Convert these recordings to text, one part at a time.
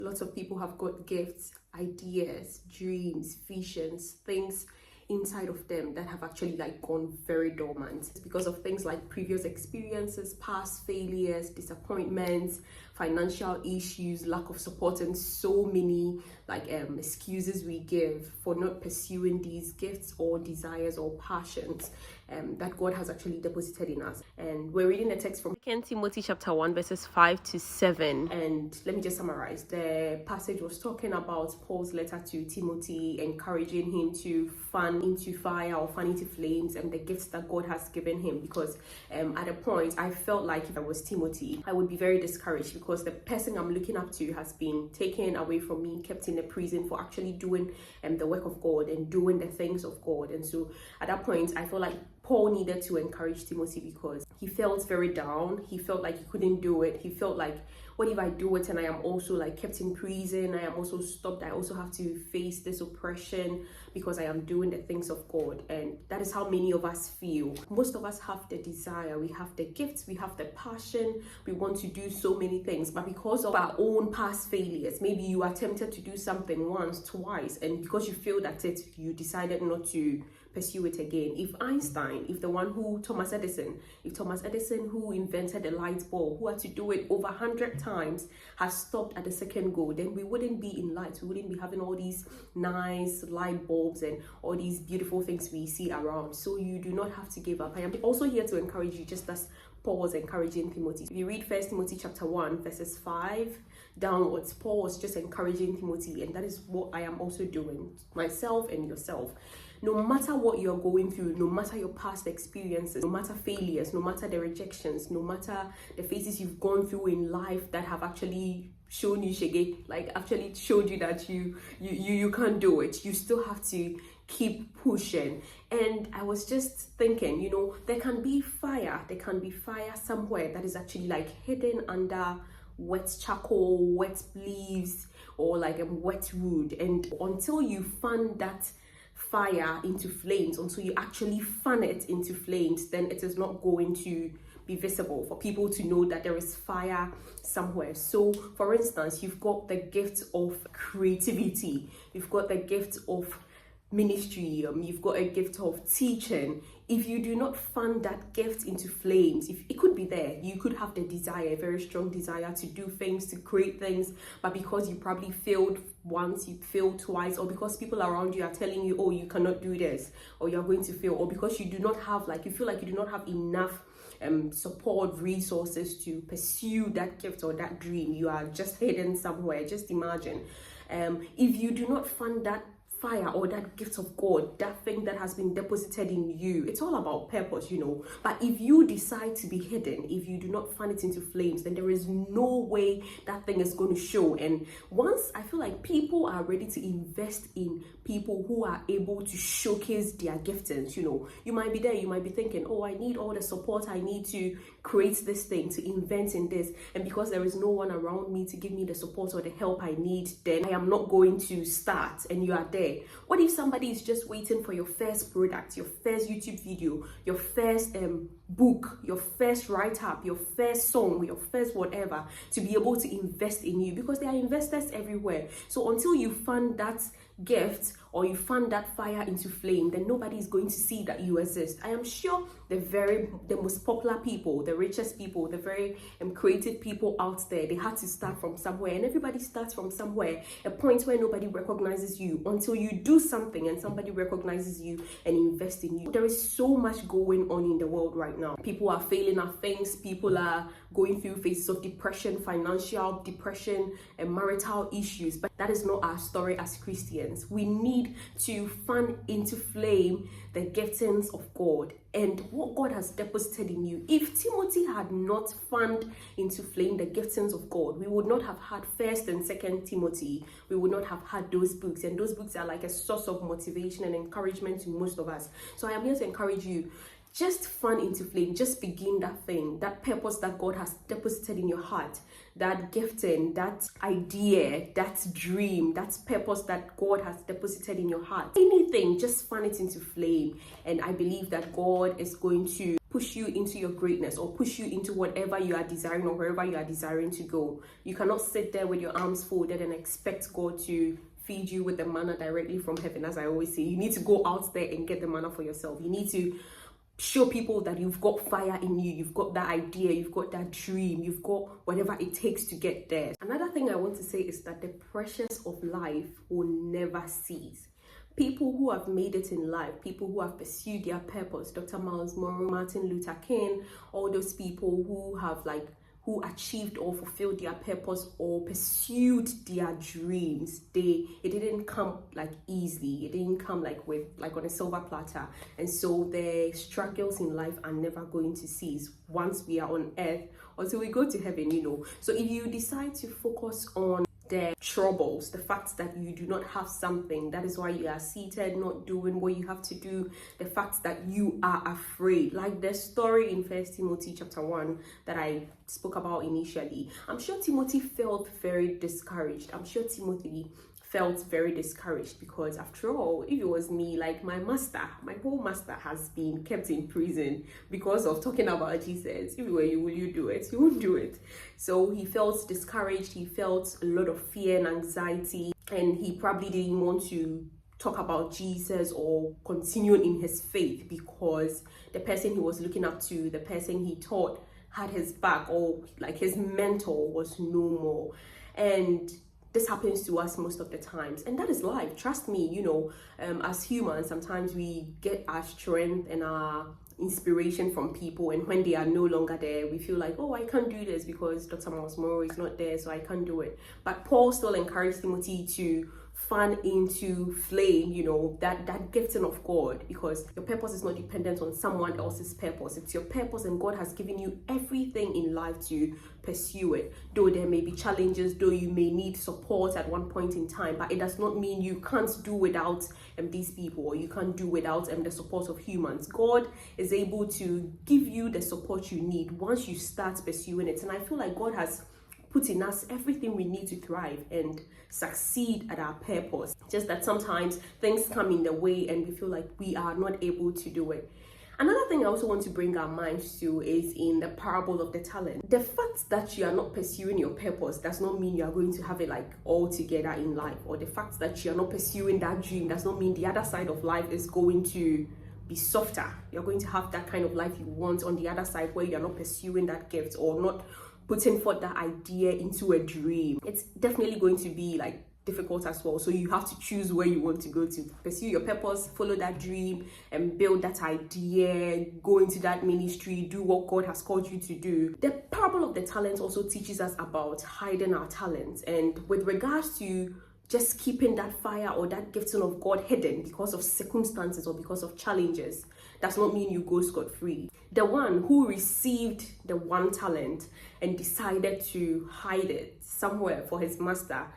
Lots of people have got gifts, ideas, dreams, visions, things inside of them that have actually like gone very dormant. It's because of things like previous experiences, past failures, disappointments, financial issues, lack of support, and so many like excuses we give for not pursuing these gifts or desires or passions that God has actually deposited in us. And we're reading a text from 2 Timothy chapter 1 verses 5 to 7. And let me just summarize. The passage was talking about Paul's letter to Timothy, encouraging him to fan into fire or fan into flames and the gifts that God has given him. Because at a point I felt like if I was Timothy, I would be very discouraged because the person I'm looking up to has been taken away from me, kept in a prison for actually doing the work of God and doing the things of God. And so at that point I felt like Paul needed to encourage Timothy because he felt very down. He felt like he couldn't do it. He felt like, what if I do it and I am also like kept in prison? I am also stopped. I also have to face this oppression because I am doing the things of God. And that is how many of us feel. Most of us have the desire, we have the gifts, we have the passion, we want to do so many things, but because of our own past failures, maybe you are tempted to do something once, twice, and because you failed at it, you decided not to pursue it again. If Thomas Edison, who invented the light bulb, who had to do it over 100 times, has stopped at the second go, then we wouldn't be in light. We wouldn't be having all these nice light bulbs and all these beautiful things we see around. So you do not have to give up. I am also here to encourage you, just as Paul was encouraging Timothy. If you read 1 Timothy chapter 1 verses 5 downwards, Paul was just encouraging Timothy, and that is what I am also doing, myself and yourself. No matter what you're going through, no matter your past experiences, no matter failures, no matter the rejections, no matter the phases you've gone through in life that have actually shown you shege, like actually showed you that you can't do it, you still have to keep pushing. And I was just thinking, there can be fire somewhere that is actually like hidden under wet charcoal, wet leaves, or like a wet wood. And until you fan that fire into flames, until you actually fan it into flames, then it is not going to be visible for people to know that there is fire somewhere. So for instance, you've got the gift of creativity, you've got the gift of ministry, you've got a gift of teaching. If you do not fan that gift into flames, if it could be there, you could have the desire, a very strong desire to do things, to create things, but because you probably failed once, you failed twice, or because people around you are telling you, oh, you cannot do this, or you're going to fail, or because you do not have, you feel like you do not have enough support, resources to pursue that gift or that dream, you are just hidden somewhere. Just imagine, if you do not fund that fire or that gift of God, that thing that has been deposited in you, it's all about purpose, but if you decide to be hidden, if you do not fan it into flames, then there is no way that thing is going to show. And once I feel like people are ready to invest in people who are able to showcase their giftings, you might be there, you might be thinking, oh, I need all the support I need to create this thing, to invent in this, and because there is no one around me to give me the support or the help I need, then I am not going to start. And you are there. What if somebody is just waiting for your first product, your first YouTube video, your first book, your first write-up, your first song, your first whatever, to be able to invest in you? Because there are investors everywhere. So until you fund that gift or you fan that fire into flame, then nobody is going to see that you exist. I am sure the most popular people, the richest people, the very creative people out there, they had to start from somewhere, and everybody starts from somewhere, a point where nobody recognizes you until you do something and somebody recognizes you and invests in you. There is so much going on in the world right now. People are failing at things, people are going through phases of depression, financial depression, and marital issues, but that is not our story as Christians. We need to fan into flame the giftings of God and what God has deposited in you. If Timothy had not fanned into flame the giftings of God, we would not have had 1st and 2nd Timothy. We would not have had those books, and those books are like a source of motivation and encouragement to most of us. So I am here to encourage you. just fan into flame. Just begin that thing, that purpose that God has deposited in your heart, that gifting, that idea, that dream, that purpose that God has deposited in your heart. Anything, just fan it into flame. And I believe that God is going to push you into your greatness, or push you into whatever you are desiring, or wherever you are desiring to go. You cannot sit there with your arms folded and expect God to feed you with the manna directly from heaven. As I always say, you need to go out there and get the manna for yourself. You need to show people that you've got fire in you, you've got that idea, you've got that dream, you've got whatever it takes to get there. Another thing I want to say is that the pressures of life will never cease. People who have made it in life, people who have pursued their purpose, Dr. Miles Monroe, Martin Luther King, all those people who have who achieved or fulfilled their purpose or pursued their dreams, it didn't come easily. It didn't come with on a silver platter. And so the struggles in life are never going to cease once we are on earth until we go to heaven, So if you decide to focus on the troubles, the fact that you do not have something, that is why you are seated, not doing what you have to do, the fact that you are afraid, like the story in 1 Timothy chapter 1 that I spoke about initially. I'm sure Timothy felt very discouraged. Because after all, if it was me, my whole master has been kept in prison because of talking about Jesus. If it were you, will you do it? You won't do it. So he felt discouraged. He felt a lot of fear and anxiety, and he probably didn't want to talk about Jesus or continue in his faith because the person he was looking up to, the person he taught, had his back, or his mentor was no more. And this happens to us most of the times, and that is life. Trust me, as humans, sometimes we get our strength and our inspiration from people, and when they are no longer there, we feel like, oh, I can't do this because Dr. Miles Monroe is not there, so I can't do it. But Paul still encouraged Timothy to fan into flame, that gifting of God, because your purpose is not dependent on someone else's purpose. It's your purpose, and God has given you everything in life to pursue it. Though there may be challenges, though you may need support at one point in time, but it does not mean you can't do without these people, or you can't do without the support of humans. God is able to give you the support you need once you start pursuing it. And I feel like God has put in us everything we need to thrive and succeed at our purpose. Just that sometimes things come in the way and we feel like we are not able to do it. Another thing I also want to bring our minds to is in the parable of the talent. The fact that you are not pursuing your purpose does not mean you are going to have it all together in life, or the fact that you are not pursuing that dream does not mean the other side of life is going to be softer. You're going to have that kind of life you want on the other side, where you're not pursuing that gift or not putting forth that idea into a dream. It's definitely going to be difficult as well. So you have to choose where you want to go to pursue your purpose, follow that dream, and build that idea, go into that ministry, do what God has called you to do. The parable of the talents also teaches us about hiding our talents, and with regards to just keeping that fire or that gifting of God hidden because of circumstances or because of challenges does not mean you go scot-free. The one who received the one talent and decided to hide it somewhere for his master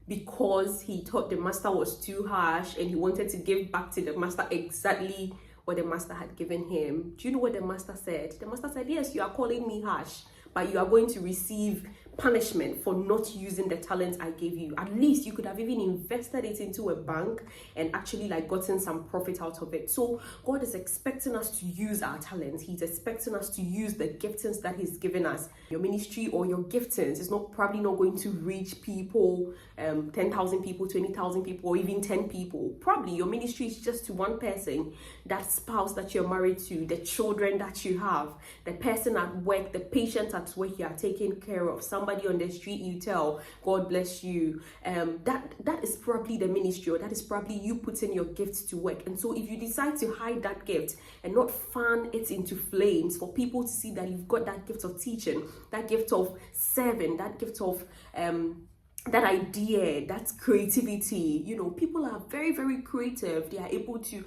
because he thought the master was too harsh and he wanted to give back to the master exactly what the master had given him. Do you know what the master said? The master said, yes, you are calling me harsh, but you are going to receive punishment for not using the talent I gave you. At least you could have even invested it into a bank and actually gotten some profit out of it. So God is expecting us to use our talents. He's expecting us to use the giftings that he's given us. Your ministry or your giftings is probably not going to reach people, 10,000 people, 20,000 people, or even 10 people. Probably your ministry is just to one person, that spouse that you're married to, the children that you have, the person at work, the patient at work you are taking care of, somebody on the street you tell, God bless you. That is probably the ministry, or that is probably you putting your gifts to work. And so if you decide to hide that gift and not fan it into flames for people to see that you've got that gift of teaching, that gift of serving, that gift of that idea, that creativity, people are very, very creative. They are able to,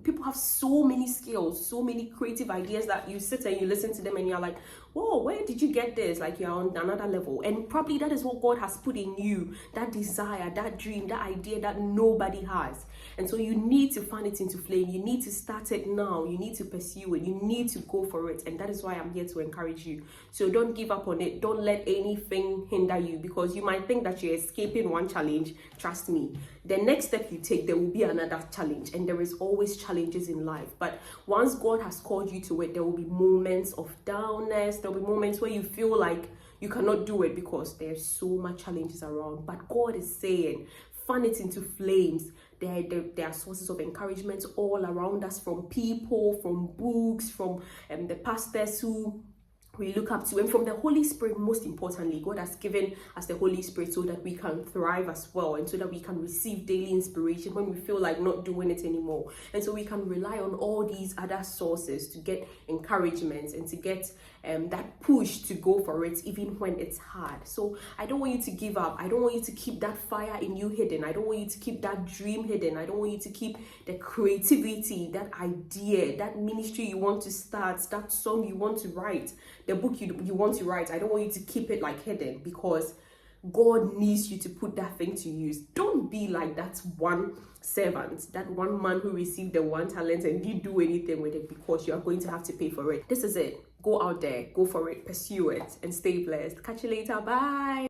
people have so many skills, so many creative ideas that you sit and you listen to them and you're like, whoa, where did you get this? Like, you're on another level. And probably that is what God has put in you, that desire, that dream, that idea that nobody has. And so you need to fan it into flame. You need to start it now. You need to pursue it. You need to go for it. And that is why I'm here to encourage you. So don't give up on it. Don't let anything hinder you, because you might think that you're escaping one challenge. Trust me, the next step you take, there will be another challenge. And there is always challenges in life. But once God has called you to it, there will be moments of downness. There will be moments where you feel like you cannot do it because there's so much challenges around. But God is saying, fan it into flames. There are sources of encouragement all around us, from people, from books, from the pastors who we look up to, and from the Holy Spirit. Most importantly, God has given us the Holy Spirit so that we can thrive as well, and so that we can receive daily inspiration when we feel like not doing it anymore. And so we can rely on all these other sources to get encouragement and to get that push to go for it even when it's hard. So I don't want you to give up. I don't want you to keep that fire in you hidden. I don't want you to keep that dream hidden. I don't want you to keep the creativity, that idea, that ministry you want to start, that song you want to write, the book you want to write. I don't want you to keep it like hidden, because God needs you to put that thing to use. Don't be like that one servant, that one man who received the 1 talent and didn't do anything with it, because you are going to have to pay for it. This is it. Go out there, go for it, pursue it, and stay blessed. Catch you later. Bye.